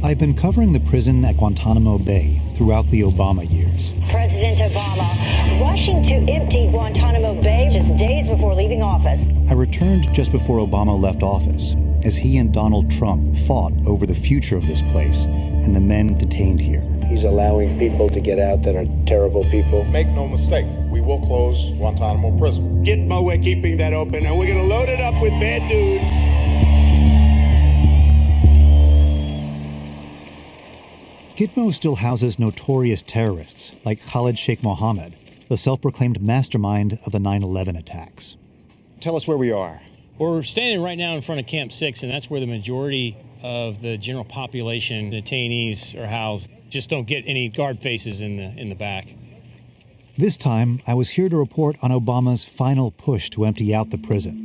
I've been covering the prison at Guantanamo Bay throughout the Obama years. President Obama rushing to empty Guantanamo Bay just days before leaving office. I returned just before Obama left office, as he and Donald Trump fought over the future of this place and the men detained here. He's allowing people to get out that are terrible people. Make no mistake, we will close Guantanamo prison. Gitmo, we're keeping that open, and we're going to load it up with bad dudes. Gitmo still houses notorious terrorists like Khalid Sheikh Mohammed, the self-proclaimed mastermind of the 9/11 attacks. Tell us where we are. We're standing right now in front of Camp 6, and that's where the majority of the general population detainees are housed. Just don't get any guard faces in the back. This time, I was here to report on Obama's final push to empty out the prison.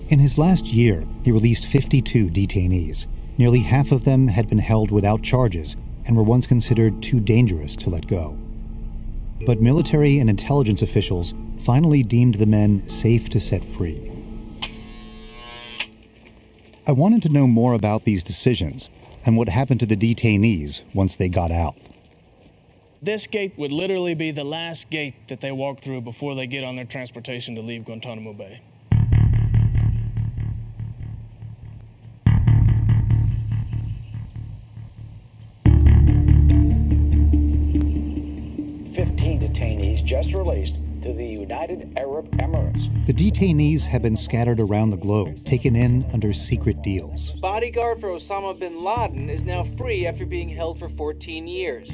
In his last year, he released 52 detainees. Nearly half of them had been held without charges and were once considered too dangerous to let go. But military and intelligence officials finally deemed the men safe to set free. I wanted to know more about these decisions and what happened to the detainees once they got out. This gate would literally be the last gate that they walk through before they get on their transportation to leave Guantanamo Bay. Detainees just released to the United Arab Emirates. The detainees have been scattered around the globe, taken in under secret deals. Bodyguard for Osama bin Laden is now free after being held for 14 years.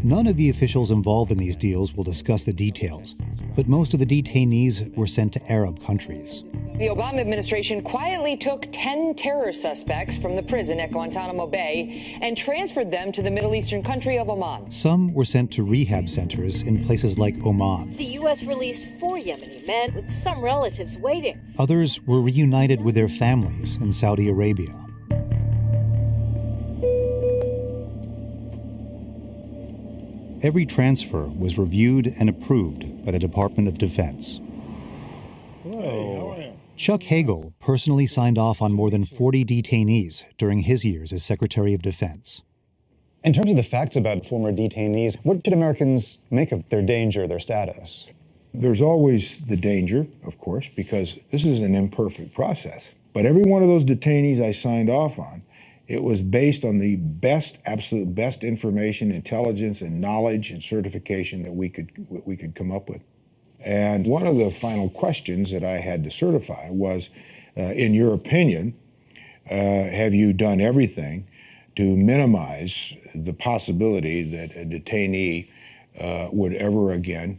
None of the officials involved in these deals will discuss the details, but most of the detainees were sent to Arab countries. The Obama administration quietly took 10 terror suspects from the prison at Guantanamo Bay and transferred them to the Middle Eastern country of Oman. Some were sent to rehab centers in places like Oman. The U.S. released 4 Yemeni men with some relatives waiting. Others were reunited with their families in Saudi Arabia. Every transfer was reviewed and approved by the Department of Defense. Hey, how are you? Chuck Hagel personally signed off on more than 40 detainees during his years as Secretary of Defense. In terms of the facts about former detainees, what should Americans make of their danger, their status? There's always the danger, of course, because this is an imperfect process. But every one of those detainees I signed off on, it was based on the best, absolute best information, intelligence, and knowledge and certification that we could come up with. And one of the final questions that I had to certify was, in your opinion, have you done everything to minimize the possibility that a detainee would ever again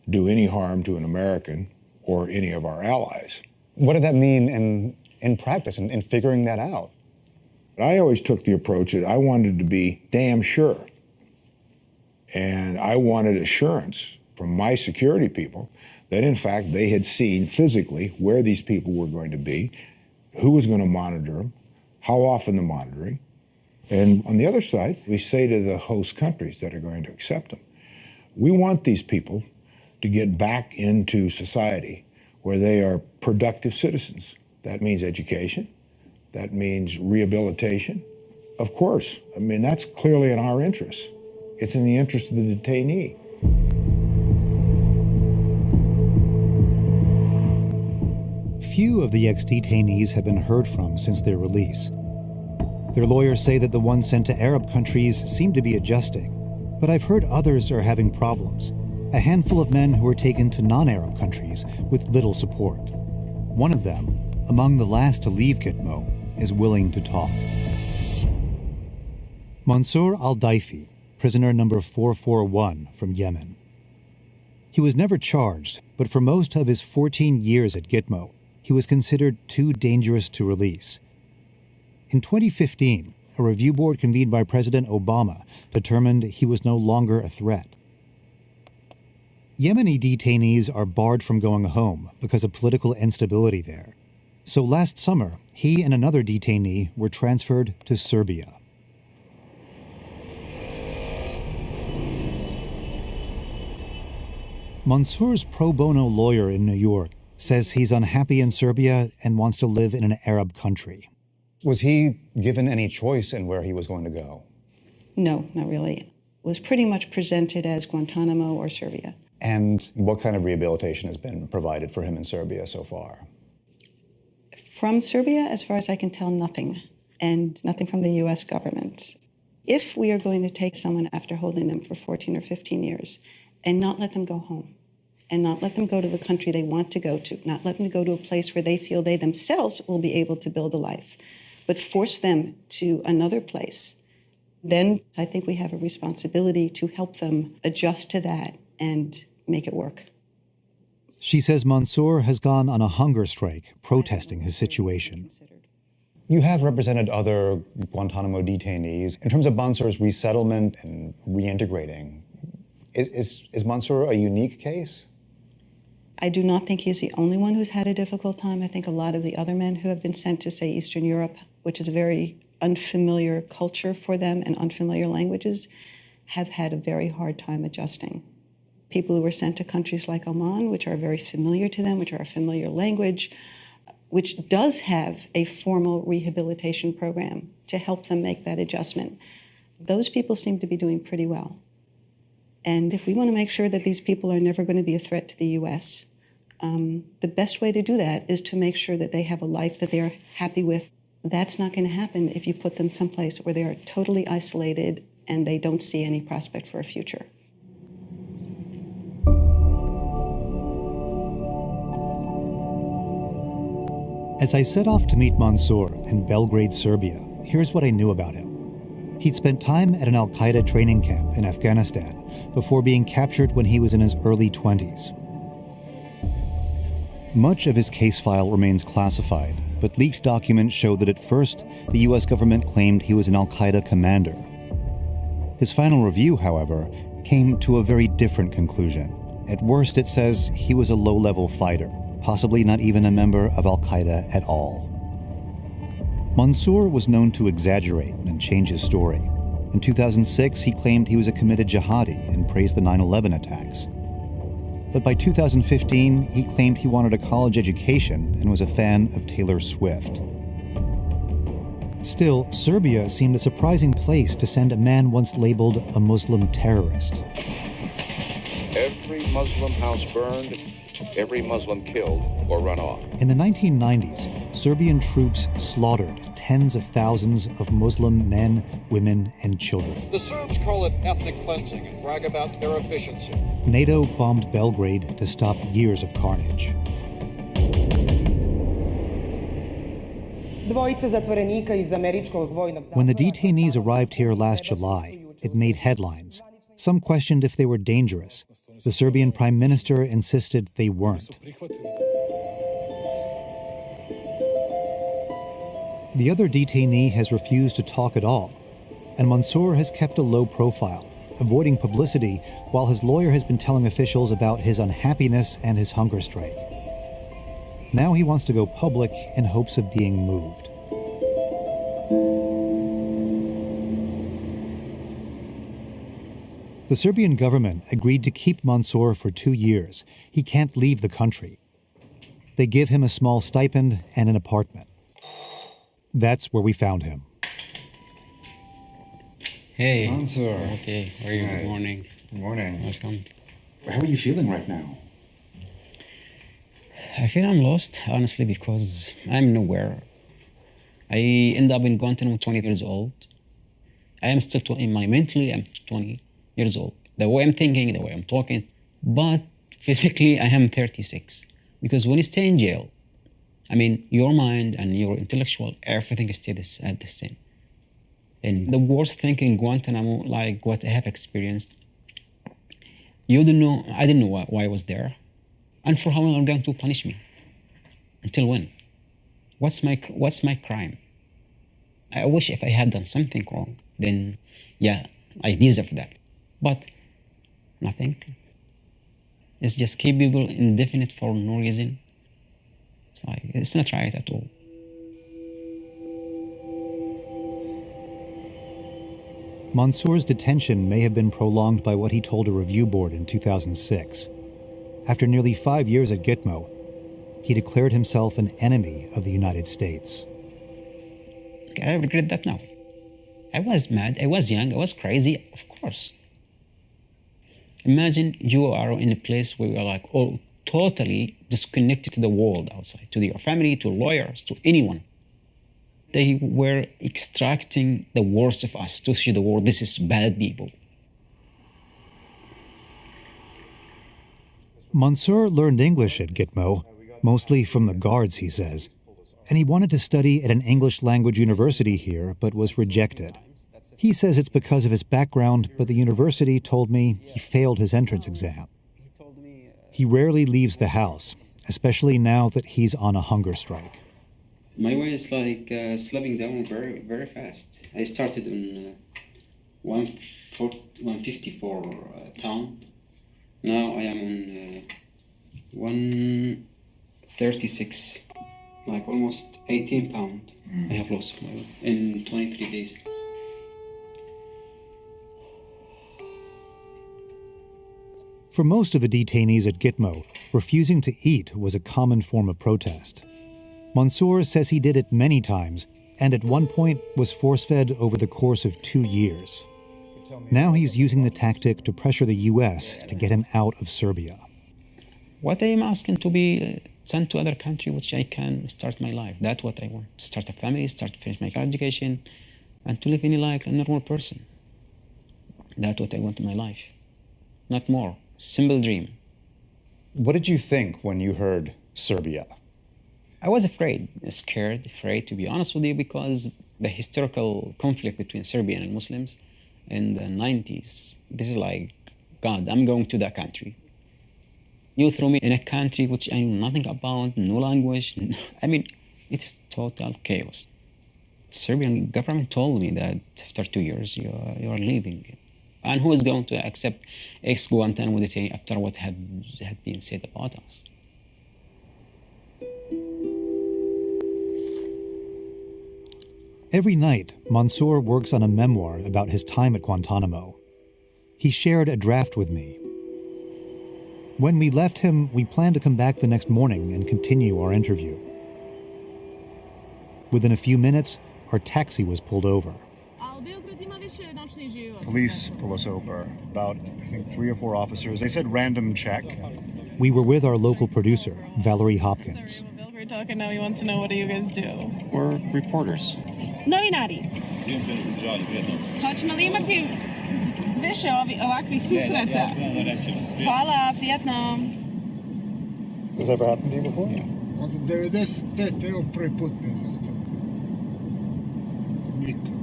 do any harm to an American or any of our allies? What did that mean in practice, in figuring that out? I always took the approach that I wanted to be damn sure. And I wanted assurance from my security people that in fact they had seen physically where these people were going to be, who was going to monitor them, how often the monitoring. And on the other side, we say to the host countries that are going to accept them, we want these people to get back into society where they are productive citizens. That means education. That means rehabilitation. Of course, I mean, that's clearly in our interest. It's in the interest of the detainee. Few of the ex-detainees have been heard from since their release. Their lawyers say that the ones sent to Arab countries seem to be adjusting, but I've heard others are having problems. A handful of men who were taken to non-Arab countries with little support. One of them, among the last to leave Gitmo, is willing to talk. Mansour al-Daifi, prisoner number 441 from Yemen. He was never charged, but for most of his 14 years at Gitmo, he was considered too dangerous to release. In 2015, a review board convened by President Obama determined he was no longer a threat. Yemeni detainees are barred from going home because of political instability there. So last summer, he and another detainee were transferred to Serbia. Mansour's pro bono lawyer in New York says he's unhappy in Serbia and wants to live in an Arab country. Was he given any choice in where he was going to go? No, not really. It was pretty much presented as Guantanamo or Serbia. And what kind of rehabilitation has been provided for him in Serbia so far? From Serbia, as far as I can tell, nothing. And nothing from the U.S. government. If we are going to take someone after holding them for 14 or 15 years and not let them go home, and not let them go to the country they want to go to, not let them go to a place where they feel they themselves will be able to build a life, but force them to another place, then I think we have a responsibility to help them adjust to that and make it work. She says Mansour has gone on a hunger strike protesting his situation. You have represented other Guantanamo detainees. In terms of Mansour's resettlement and reintegrating, is Mansour a unique case? I do not think he's the only one who's had a difficult time. I think a lot of the other men who have been sent to, say, Eastern Europe, which is a very unfamiliar culture for them and unfamiliar languages, have had a very hard time adjusting. People who were sent to countries like Oman, which are very familiar to them, which are a familiar language, which does have a formal rehabilitation program to help them make that adjustment. Those people seem to be doing pretty well. And if we want to make sure that these people are never going to be a threat to the U.S., the best way to do that is to make sure that they have a life that they're happy with. That's not going to happen if you put them someplace where they are totally isolated and they don't see any prospect for a future. As I set off to meet Mansour in Belgrade, Serbia, here's what I knew about him. He'd spent time at an al-Qaeda training camp in Afghanistan before being captured when he was in his early 20s. Much of his case file remains classified, but leaked documents show that at first, the U.S. government claimed he was an al-Qaeda commander. His final review, however, came to a very different conclusion. At worst, it says he was a low-level fighter, possibly not even a member of al-Qaeda at all. Mansour was known to exaggerate and change his story. In 2006, he claimed he was a committed jihadi and praised the 9/11 attacks. But by 2015, he claimed he wanted a college education and was a fan of Taylor Swift. Still, Serbia seemed a surprising place to send a man once labeled a Muslim terrorist. Every Muslim house burned, every Muslim killed or run off. In the 1990s, Serbian troops slaughtered tens of thousands of Muslim men, women, and children. The Serbs call it ethnic cleansing and brag about their efficiency. NATO bombed Belgrade to stop years of carnage. When the detainees arrived here last July, it made headlines. Some questioned if they were dangerous. The Serbian prime minister insisted they weren't. The other detainee has refused to talk at all, and Mansour has kept a low profile, avoiding publicity while his lawyer has been telling officials about his unhappiness and his hunger strike. Now he wants to go public in hopes of being moved. The Serbian government agreed to keep Mansour for 2 years. He can't leave the country. They give him a small stipend and an apartment. That's where we found him. Hey. Mansour. Okay, how are you? Hi. Good morning. Good morning. Welcome. How are you feeling right now? I feel I'm lost, honestly, because I'm nowhere. I end up in Guantanamo 20 years old. I am still 20, mentally I'm 20 years old. The way I'm thinking, the way I'm talking, but physically I am 36. Because when you stay in jail, I mean, your mind and your intellectual, everything stays at the same. And the worst thing in Guantanamo, like what I have experienced, I didn't know why I was there, and for how long are going to punish me? Until when? What's my crime? I wish if I had done something wrong, then yeah, I deserve that. But nothing. It's just keep people indefinite for no reason. It's not right at all. Mansour's detention may have been prolonged by what he told a review board in 2006. After nearly 5 years at Gitmo, he declared himself an enemy of the United States. I regret that now. I was mad, I was young, I was crazy, of course. Imagine you are in a place where you are like all totally disconnected to the world outside, to your family, to lawyers, to anyone. They were extracting the worst of us to show the world this is bad people. Mansour learned English at Gitmo, mostly from the guards, he says, and he wanted to study at an English language university here, but was rejected. He says it's because of his background, but the university told me he failed his entrance exam. He rarely leaves the house, especially now that he's on a hunger strike. My way is like slowing down very, very fast. I started on 154 pound. Now I am on 136, like almost 18 pound. I have lost my weight in 23 days. For most of the detainees at Gitmo, refusing to eat was a common form of protest. Mansour says he did it many times, and at one point was force-fed over the course of 2 years. Now he's using the tactic to pressure the U.S. to get him out of Serbia. What I am asking to be sent to other country which I can start my life. That's what I want. To start a family, start to finish my education, and to live in like a normal person. That's what I want in my life. Not more. Simple dream. What did you think when you heard Serbia? I was afraid, scared, afraid to be honest with you, because the historical conflict between Serbian and Muslims in the 90s, this is like, God, I'm going to that country. You throw me in a country which I know nothing about, no language. I mean, it's total chaos. The Serbian government told me that after 2 years, you are leaving. And who is going to accept ex-Guantanamo detainee after what had been said about us? Every night, Mansour works on a memoir about his time at Guantanamo. He shared a draft with me. When we left him, we planned to come back the next morning and continue our interview. Within a few minutes, our taxi was pulled over. Police pull us over. About, I think, 3 or 4 officers. They said random check. We were with our local producer, Valerie Hopkins. We're talking now. He wants to know, what do you guys do? We're reporters. Novinari. Hoćemo li imati više ovakvih susreta? Hvala, prijatno. Has that ever happened to you before? Od 95. evo prvi put me zaustavila. Nikad.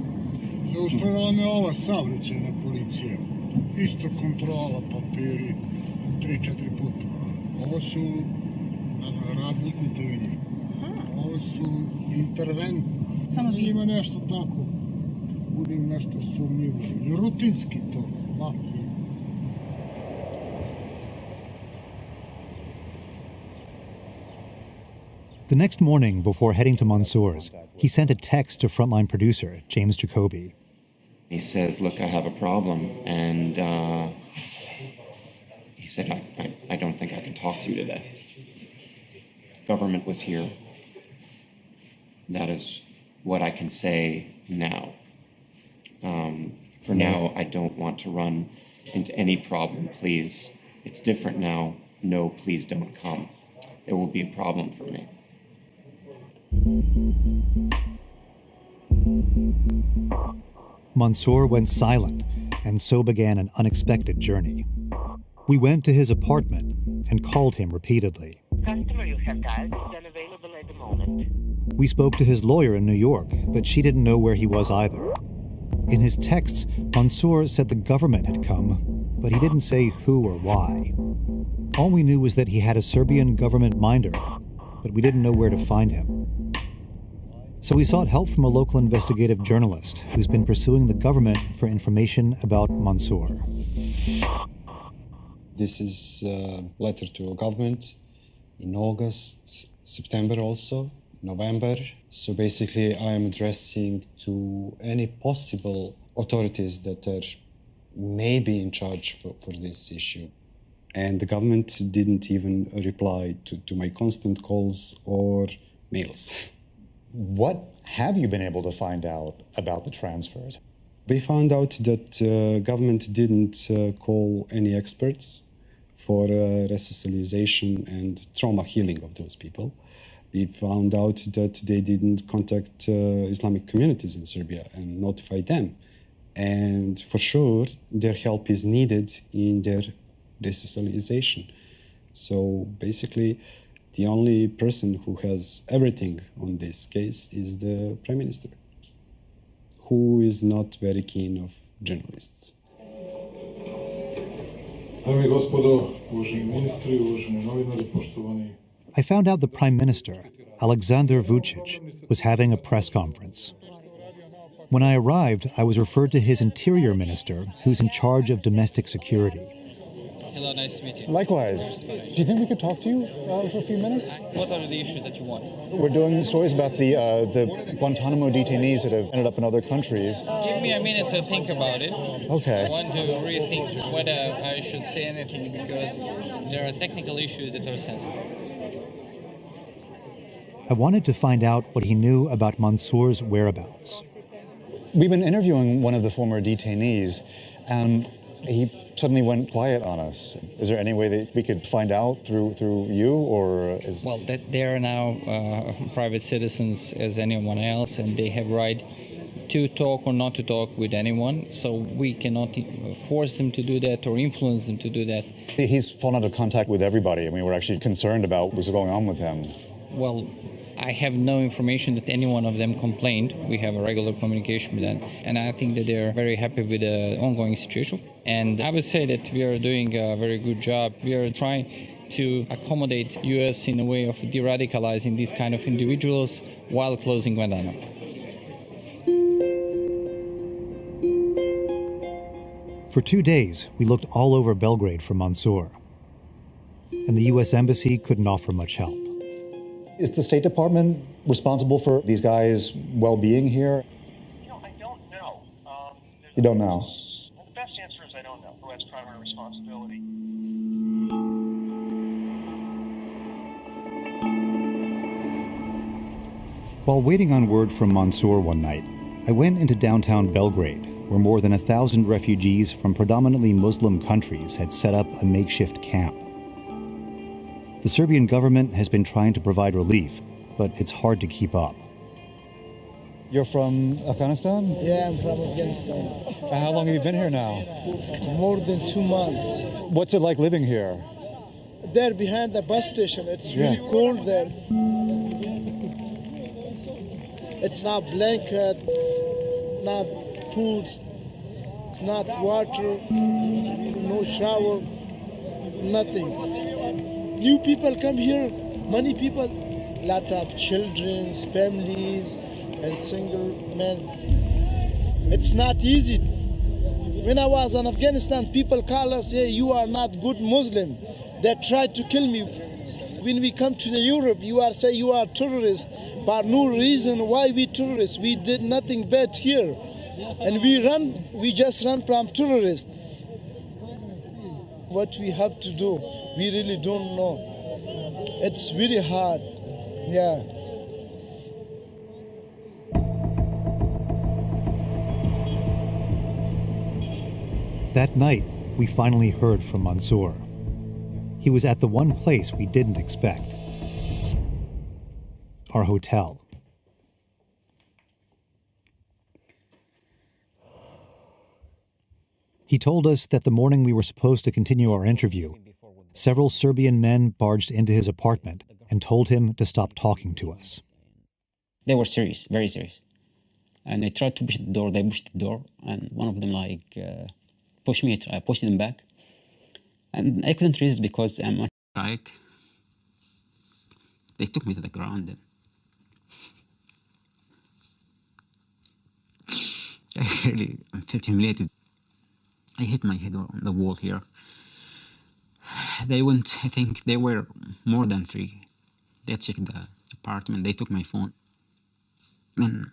Zaustavila me ova saobraćajna policija. Isto kontrola, papiri, 3-4 puta. Ovo su, razlikujte vi njih. Ovo su interventni. Samo vi. Ima nešto tako, bude im nešto sumnjivo. Rutinski to, The next morning, before heading to Mansour's, he sent a text to frontline producer, James Jacoby. He says, look, I have a problem, and he said, I don't think I can talk to you today. Government was here. That is what I can say now. For now, I don't want to run into any problem, please. It's different now. No, please don't come. There will be a problem for me. Mansour went silent, and so began an unexpected journey. We went to his apartment and called him repeatedly. Customer you have dialed is unavailable at the moment. We spoke to his lawyer in New York, but she didn't know where he was either. In his texts, Mansour said the government had come, but he didn't say who or why. All we knew was that he had a Serbian government minder, but we didn't know where to find him. So we sought help from a local investigative journalist who's been pursuing the government for information about Mansour. This is a letter to a government in August, September also, November. So basically I am addressing to any possible authorities that are maybe in charge for this issue. And the government didn't even reply to my constant calls or mails. What have you been able to find out about the transfers? We found out that government didn't call any experts for resocialization and trauma healing of those people. We found out that they didn't contact Islamic communities in Serbia and notify them. And for sure, their help is needed in their resocialization. So basically, the only person who has everything on this case is the Prime Minister, who is not very keen of journalists. I found out the Prime Minister, Alexander Vučić, was having a press conference. When I arrived, I was referred to his interior minister, who's in charge of domestic security. Hello, nice to meet you. Likewise. Do you think we could talk to you for a few minutes? What are the issues that you want? We're doing stories about the Guantanamo detainees that have ended up in other countries. Give me a minute to think about it. Okay. I want to rethink whether I should say anything because there are technical issues that are sensitive. I wanted to find out what he knew about Mansour's whereabouts. We've been interviewing one of the former detainees, and he suddenly went quiet on us. Is there any way that we could find out through you, or is... Well, they are now private citizens as anyone else, and they have right to talk or not to talk with anyone, so we cannot force them to do that or influence them to do that. He's fallen out of contact with everybody. I mean, we're actually concerned about what's going on with him. Well, I have no information that any one of them complained. We have a regular communication with them, and I think that they're very happy with the ongoing situation. And I would say that we are doing a very good job. We are trying to accommodate U.S. in a way of de-radicalizing these kind of individuals while closing Guantanamo. For 2 days, we looked all over Belgrade for Mansour, and the U.S. Embassy couldn't offer much help. Is the State Department responsible for these guys' well-being here? I don't know. You don't know? Well, the best answer is I don't know who has primary responsibility. While waiting on word from Mansour one night, I went into downtown Belgrade, where more than 1,000 refugees from predominantly Muslim countries had set up a makeshift camp. The Serbian government has been trying to provide relief, but it's hard to keep up. You're from Afghanistan? Yeah, I'm from Afghanistan. How long have you been here now? More than 2 months. What's it like living here? There behind the bus station, it's really cold there. It's not blanket, not food, it's not water, no shower, nothing. New people come here, many people, lot of children, families, and single men. It's not easy. When I was in Afghanistan, people call us, hey, you are not good Muslim. They tried to kill me. When we come to the Europe, say you are terrorists. For no reason why we terrorists. We did nothing bad here. And we just run from terrorists. What we have to do, we really don't know. It's really hard, yeah. That night, we finally heard from Mansour. He was at the one place we didn't expect, our hotel. He told us that the morning we were supposed to continue our interview, several Serbian men barged into his apartment and told him to stop talking to us. They were serious, very serious. And I tried to push the door, they pushed the door, and one of them pushed me, I pushed them back. And I couldn't resist because I'm on bike. They took me to the ground. I really felt humiliated. I hit my head on the wall here. They went, I think they were more than 3. They checked the apartment, they took my phone. And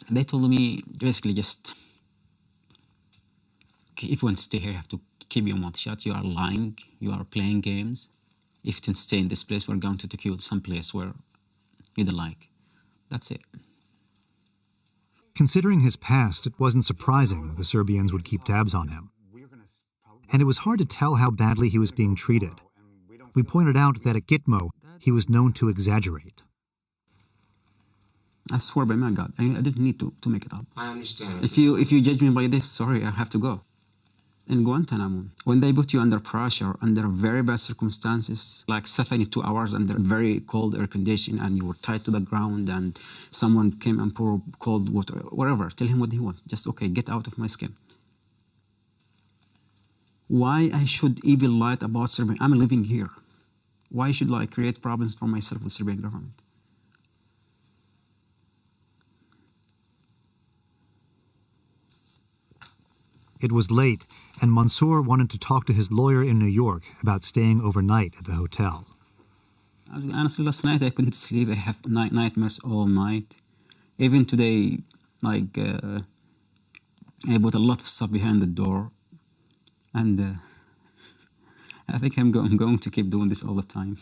they told me basically just, if you want to stay here, you have to keep your mouth shut. You are lying. You are playing games. If you can stay in this place, we're going to take you someplace where you don't like. That's it. Considering his past, it wasn't surprising the Serbians would keep tabs on him. And it was hard to tell how badly he was being treated. We pointed out that at Gitmo, he was known to exaggerate. I swear by my God, I didn't need to make it up. I understand. If you judge me by this, sorry, I have to go. In Guantanamo, when they put you under pressure, under very bad circumstances, like 72 hours under very cold air condition, and you were tied to the ground, and someone came and poured cold water, whatever, tell him what he wants. Just, okay, get out of my skin. Why I should even lie about Serbia? I'm living here. Why should I create problems for myself with the Serbian government? It was late, and Mansour wanted to talk to his lawyer in New York about staying overnight at the hotel. Honestly, last night I couldn't sleep. I have nightmares all night. Even today, like, I put a lot of stuff behind the door. And I think I'm going to keep doing this all the time.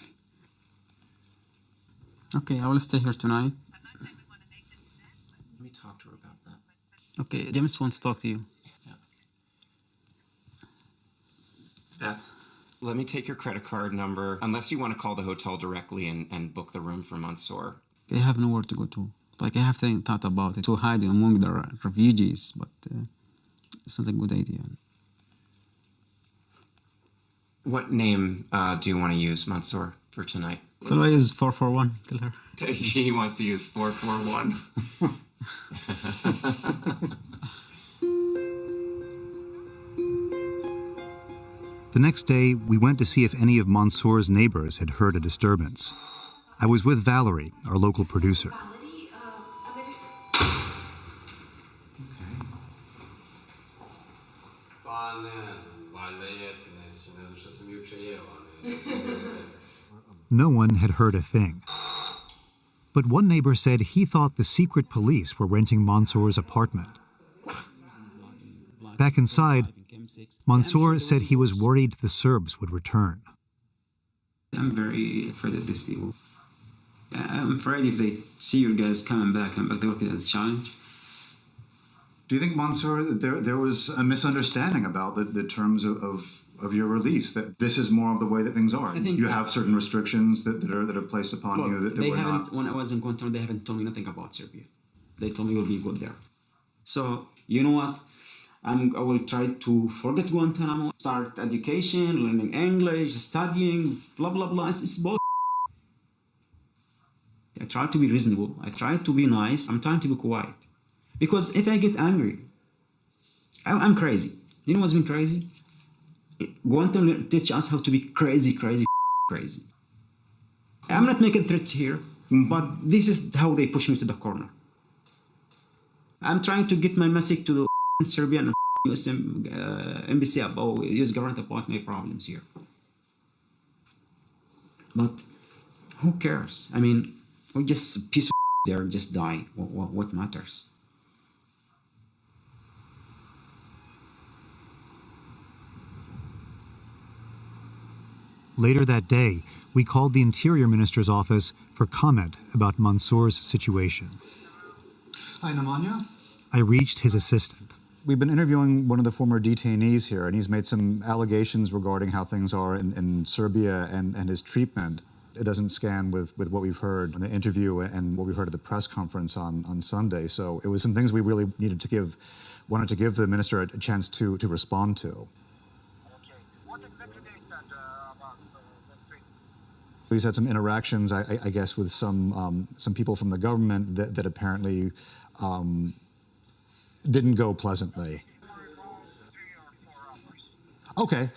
Okay, I will stay here tonight. Let me talk to her about that. Okay, James wants to talk to you. Beth, let me take your credit card number, unless you want to call the hotel directly and book the room for Mansour. I have nowhere to go to. Like, I have thought about it, to hide among the refugees, but it's not a good idea. What name do you want to use, Mansour, for tonight? Tell her is 441, tell her. She wants to use 441. The next day, we went to see if any of Mansour's neighbors had heard a disturbance. I was with Valerie, our local producer. No one had heard a thing. But one neighbor said he thought the secret police were renting Mansour's apartment. Back inside, Mansour said he was worried the Serbs would return. I'm very afraid of these people. I'm afraid if they see you guys coming back, they look at it as a challenge. Do you think, Mansour, that there was a misunderstanding about the terms of your release, that this is more of the way that things are? You have certain restrictions that are placed upon you that they were haven't, not... When I was in Guantanamo, they haven't told me nothing about Serbia. They told me you'll be good there. So, you know what? I will try to forget Guantanamo, start education, learning English, studying, blah, blah, blah. It's bullshit. I try to be reasonable. I try to be nice. I'm trying to be quiet. Because if I get angry, I'm crazy. You know what's been crazy? Guantanamo teach us how to be crazy. I'm not making threats here, but this is how they push me to the corner. I'm trying to get my message to the Serbian US embassy about US government about my problems here. But who cares? I mean, we're just a piece of there, just die. What matters? Later that day, we called the Interior Minister's office for comment about Mansour's situation. Hi, Nemanja. I reached his assistant. We've been interviewing one of the former detainees here, and he's made some allegations regarding how things are in Serbia and his treatment. It doesn't scan with what we've heard in the interview and what we heard at the press conference on Sunday. So it was some things we really wanted to give the minister a chance to respond to. He's had some interactions, I guess, with some people from the government that apparently didn't go pleasantly. Okay.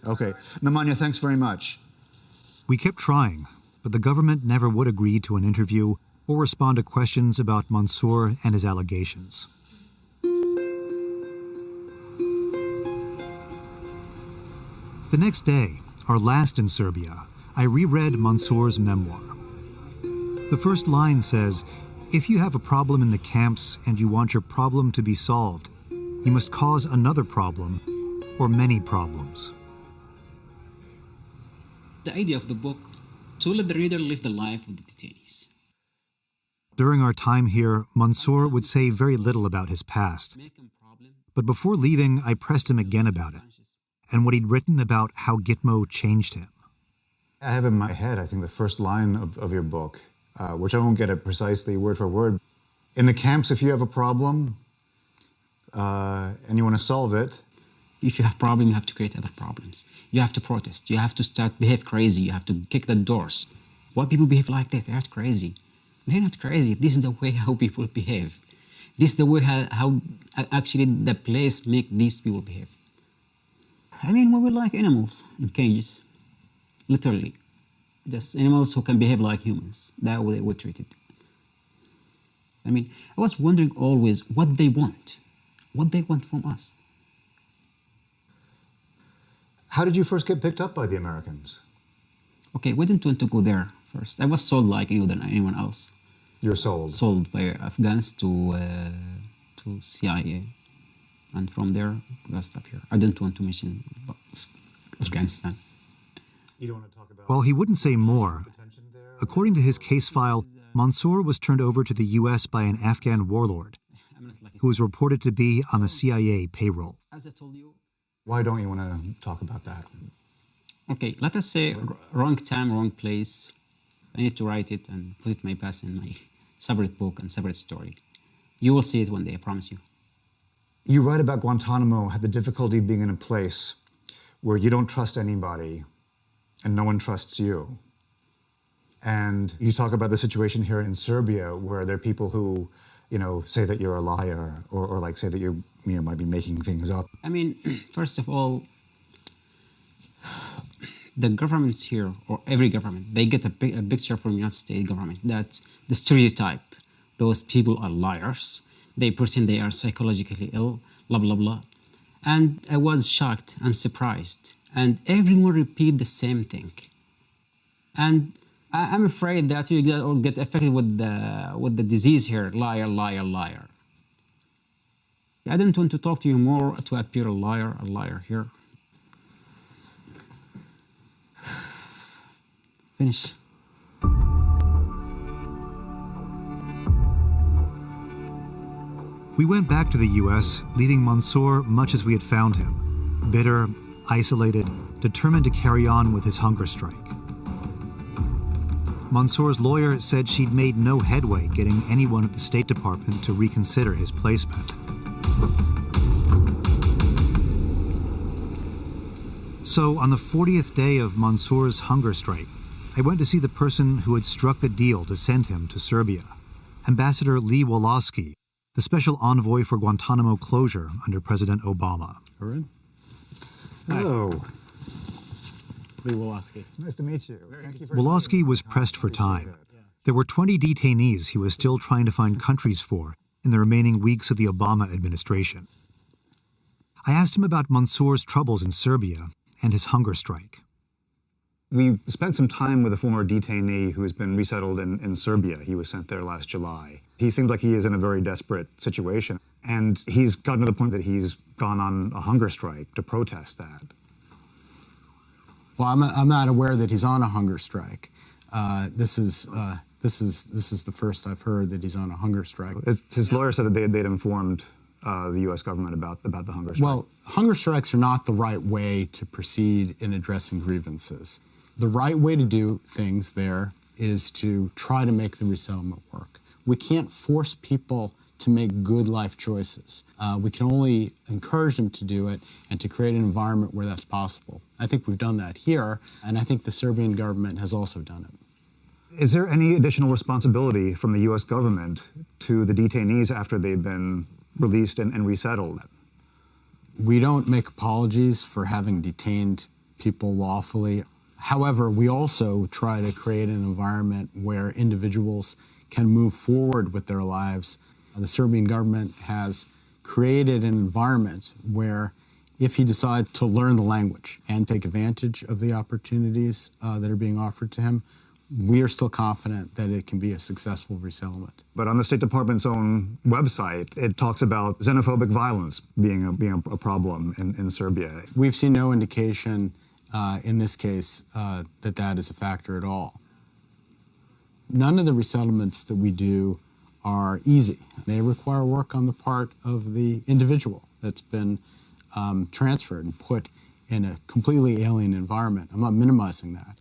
Okay. Nemanja, thanks very much. We kept trying, but the government never would agree to an interview or respond to questions about Mansour and his allegations. The next day, our last in Serbia, I reread Mansour's memoir. The first line says, "If you have a problem in the camps and you want your problem to be solved, you must cause another problem or many problems. The idea of the book, to let the reader live the life of the detainees. During our time here, Mansour would say very little about his past. But before leaving, I pressed him again about it, and what he'd written about how Gitmo changed him. I have in my head, I think, the first line of your book, which I won't get it precisely word for word. In the camps, if you have a problem and you want to solve it, if you have a problem, you have to create other problems. You have to protest. You have to behave crazy. You have to kick the doors. Why people behave like that? They're not crazy. They're not crazy. This is the way how people behave. This is the way how actually the place make these people behave. I mean, we were like animals in cages, literally. Just animals who can behave like humans. That way they were treated. I mean, I was wondering always what they want from us. How did you first get picked up by the Americans? Okay, we didn't want to go there first. I was sold like anyone else. You're sold? Sold by Afghans to CIA. And from there, we got stuck here. I didn't want to mention Afghanistan. You don't want to talk about... While he wouldn't say more, according to his case file, Mansour was turned over to the U.S. by an Afghan warlord who was reported to be on the CIA payroll. As I told you, why don't you want to talk about that? Okay, let us say wrong time, wrong place. I need to write it and put it my past in my separate book and separate story. You will see it one day, I promise you. You write about Guantanamo, had the difficulty being in a place where you don't trust anybody and no one trusts you. And you talk about the situation here in Serbia where there are people who, say that you're a liar or like say that you might be making things up. I mean, first of all, the governments here, or every government, they get a picture from the United States government that the stereotype, those people are liars, they pretend they are psychologically ill, blah, blah, blah. And I was shocked and surprised. And everyone repeat the same thing. And I'm afraid that you get affected with the disease here, liar, liar, liar. I didn't want to talk to you more to appear a liar here. Finish. We went back to the U.S., leaving Mansour much as we had found him, bitter, isolated, determined to carry on with his hunger strike. Mansour's lawyer said she'd made no headway getting anyone at the State Department to reconsider his placement. So on the 40th day of Mansour's hunger strike, I went to see the person who had struck the deal to send him to Serbia, Ambassador Lee Wolosky, the special envoy for Guantanamo closure under President Obama. Arun? Hello. Lee Wolosky. Nice to meet you. Wolosky was pressed for time. There were 20 detainees he was still trying to find countries for in the remaining weeks of the Obama administration. I asked him about Mansour's troubles in Serbia and his hunger strike. We spent some time with a former detainee who has been resettled in Serbia. He was sent there last July. He seems like he is in a very desperate situation, and he's gotten to the point that he's gone on a hunger strike to protest that. Well, I'm not aware that he's on a hunger strike. This is the first I've heard that he's on a hunger strike. His lawyer said that they'd informed the U.S. government about the hunger strike. Well, hunger strikes are not the right way to proceed in addressing grievances. The right way to do things there is to try to make the resettlement work. We can't force people to make good life choices. We can only encourage them to do it and to create an environment where that's possible. I think we've done that here, and I think the Serbian government has also done it. Is there any additional responsibility from the U.S. government to the detainees after they've been released and resettled? We don't make apologies for having detained people lawfully. However, we also try to create an environment where individuals can move forward with their lives. The Serbian government has created an environment where if he decides to learn the language and take advantage of the opportunities that are being offered to him, we are still confident that it can be a successful resettlement. But on the State Department's own website, it talks about xenophobic violence being a problem in Serbia. We've seen no indication in this case that that is a factor at all. None of the resettlements that we do are easy. They require work on the part of the individual that's been transferred and put in a completely alien environment. I'm not minimizing that.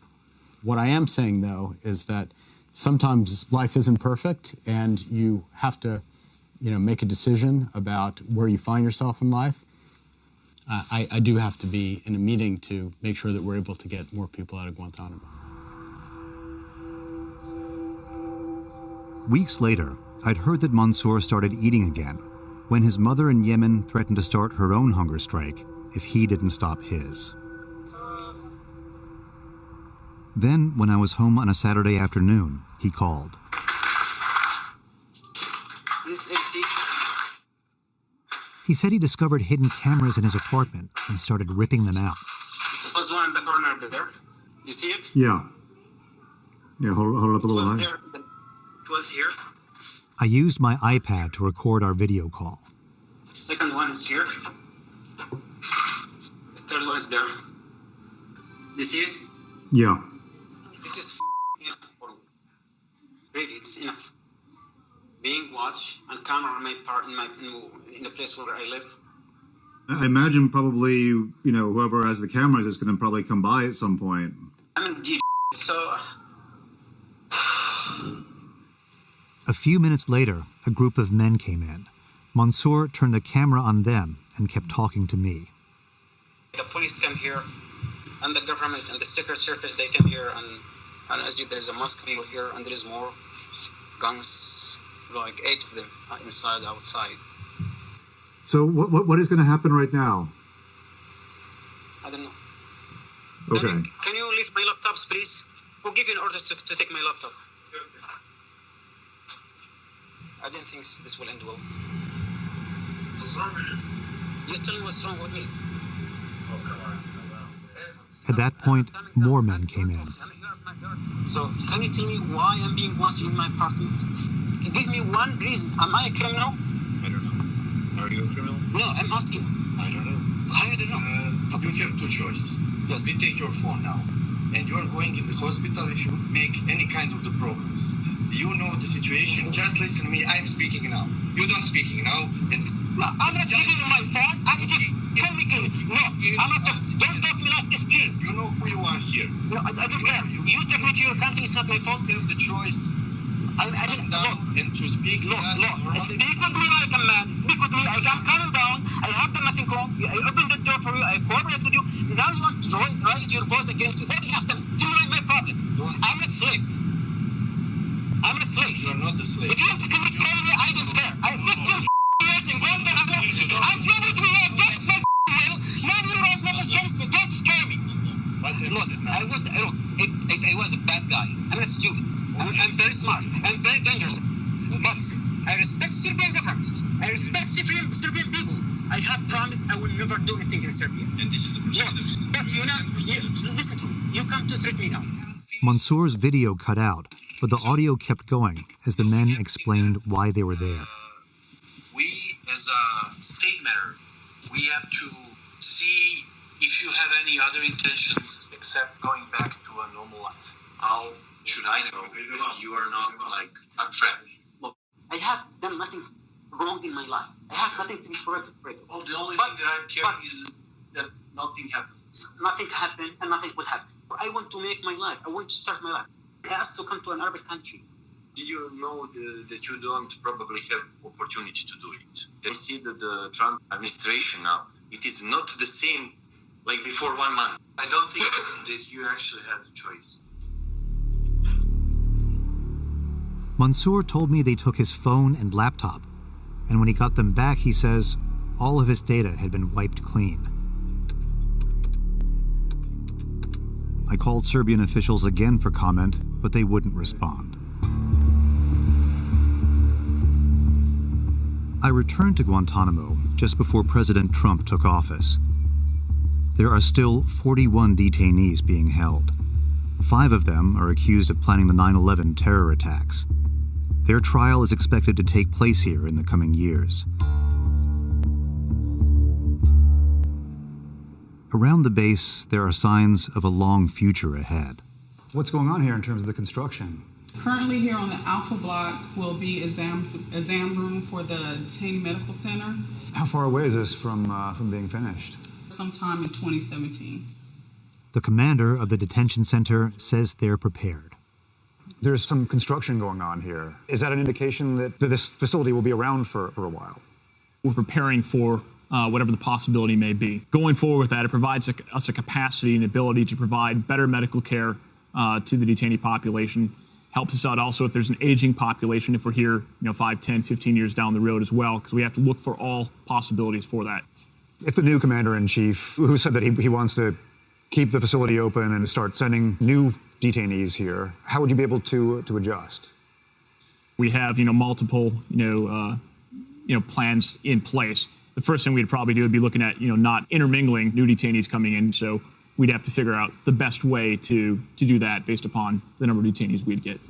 What I am saying, though, is that sometimes life isn't perfect, and you have to, make a decision about where you find yourself in life. I do have to be in a meeting to make sure that we're able to get more people out of Guantanamo. Weeks later, I'd heard that Mansour started eating again when his mother in Yemen threatened to start her own hunger strike if he didn't stop his. Then, when I was home on a Saturday afternoon, he called. He said he discovered hidden cameras in his apartment and started ripping them out. Was one in the corner there. You see it? Yeah. Yeah, hold it up a little higher. It was here. I used my iPad to record our video call. The second one is here. The third one is there. You see it? Yeah. This is enough for me. Really, it's enough. Being watched and camera on my part in the place where I live. I imagine probably, whoever has the cameras is going to probably come by at some point. I'm in deep so... A few minutes later, a group of men came in. Mansour turned the camera on them and kept talking to me. The police came here, and the government and the Secret Service, they came here, and as you, there's a mosque here, and there is more guns, like 8 of them, inside, outside. So what is going to happen right now? I don't know. Okay. Can you leave my laptops, please? Who gave you an order to take my laptop? I didn't think this will end well. What's wrong with you? You tell me what's wrong with me. Oh, come on. At that point, more men came in. So, can you tell me why I'm being watched in my apartment? Give me one reason. Am I a criminal? I don't know. Are you a criminal? No, I'm asking. I don't know. I don't know. You have two choices. Yes. We take your phone now, and you are going in the hospital if you make any kind of the problems. You know the situation. Just listen to me. I'm speaking now. You don't speaking now. And no, I'm not giving you my phone. I'm tell me, no, I'm not. Don't talk to me like this, please. You know who you are here. No, I don't care. You take me to your country. It's not my fault. You have the choice. I didn't. Down and to speak. No. Speak with me like a man. Speak with me. I'm coming down. I have done nothing wrong. I opened the door for you. I cooperate with you. Now you want to raise your voice against me. What do you have to tell me my problem? I'm not slave. I'm not slave. You're not the slave. If you want to kill me, I don't care. I 15 years in Guantanamo. I traveled with you against my will. Now you write numbers against me. Don't scare me. Look, if I was a bad guy, I'm not stupid. I'm very smart. I'm very dangerous. But I respect Serbian government. I respect Serbian people. I have promised I will never do anything in Serbia. And this is the procedure. But listen to me. You come to threat me now. Mansour's video cut out, but the audio kept going as the men explained why they were there. We, as a state matter, we have to see if you have any other intentions except going back to a normal life. How should I know you are not like a threat? Look, I have done nothing wrong in my life. I have nothing to be afraid of. Oh, the only thing that I care is that nothing happens. Nothing happened and nothing would happen. I want to make my life. I want to start my life. I asked to come to an Arabic country. Did you know that you don't probably have opportunity to do it? I see that the Trump administration now, it is not the same like before 1 month. I don't think that you actually had the choice. Mansour told me they took his phone and laptop, and when he got them back, he says all of his data had been wiped clean. I called Serbian officials again for comment, but they wouldn't respond. I returned to Guantanamo just before President Trump took office. There are still 41 detainees being held, 5 of them are accused of planning the 9/11 terror attacks. Their trial is expected to take place here in the coming years. Around the base, there are signs of a long future ahead. What's going on here in terms of the construction? Currently here on the Alpha Block will be exam room for the detainee medical center. How far away is this from being finished? Sometime in 2017. The commander of the detention center says they're prepared. There's some construction going on here. Is that an indication that this facility will be around for a while? We're preparing for whatever the possibility may be. Going forward with that, it provides us a capacity and ability to provide better medical care to the detainee population. Helps us out also if there's an aging population, if we're here 5, 10, 15 years down the road as well, because we have to look for all possibilities for that. If the new commander-in-chief, who said that he wants to keep the facility open and start sending new detainees here, how would you be able to adjust? We have multiple plans in place. The first thing we'd probably do would be looking at not intermingling new detainees coming in, so we'd have to figure out the best way to do that based upon the number of detainees we'd get.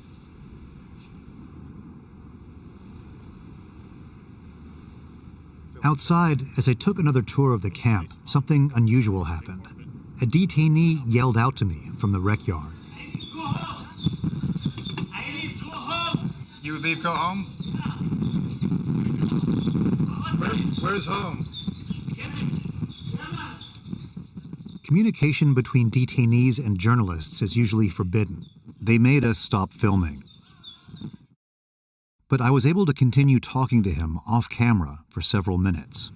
Outside, as I took another tour of the camp, something unusual happened. A detainee yelled out to me from the rec yard. You leave, go home? Where's home? Communication between detainees and journalists is usually forbidden. They made us stop filming. But I was able to continue talking to him off camera for several minutes.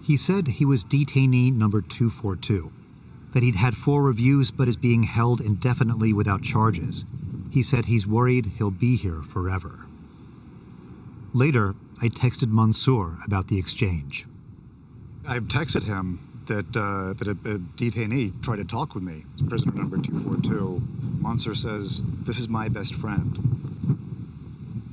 He said he was detainee number 242, that he'd had 4 reviews but is being held indefinitely without charges. He said he's worried he'll be here forever. Later, I texted Mansour about the exchange. I texted him that a detainee tried to talk with me. It's prisoner number 242. Mansour says, "This is my best friend."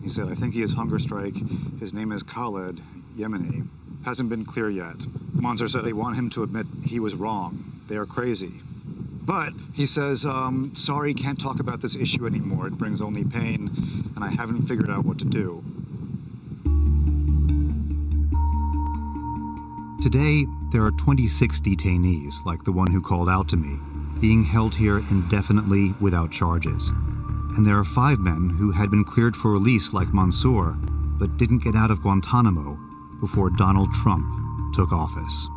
He said, "I think he has hunger strike. His name is Khaled, Yemeni. Hasn't been clear yet." Mansour said they want him to admit he was wrong. They are crazy. But he says, "Sorry, can't talk about this issue anymore. It brings only pain, and I haven't figured out what to do." Today, there are 26 detainees, like the one who called out to me, being held here indefinitely without charges. And there are 5 men who had been cleared for release, like Mansour, but didn't get out of Guantanamo before Donald Trump took office.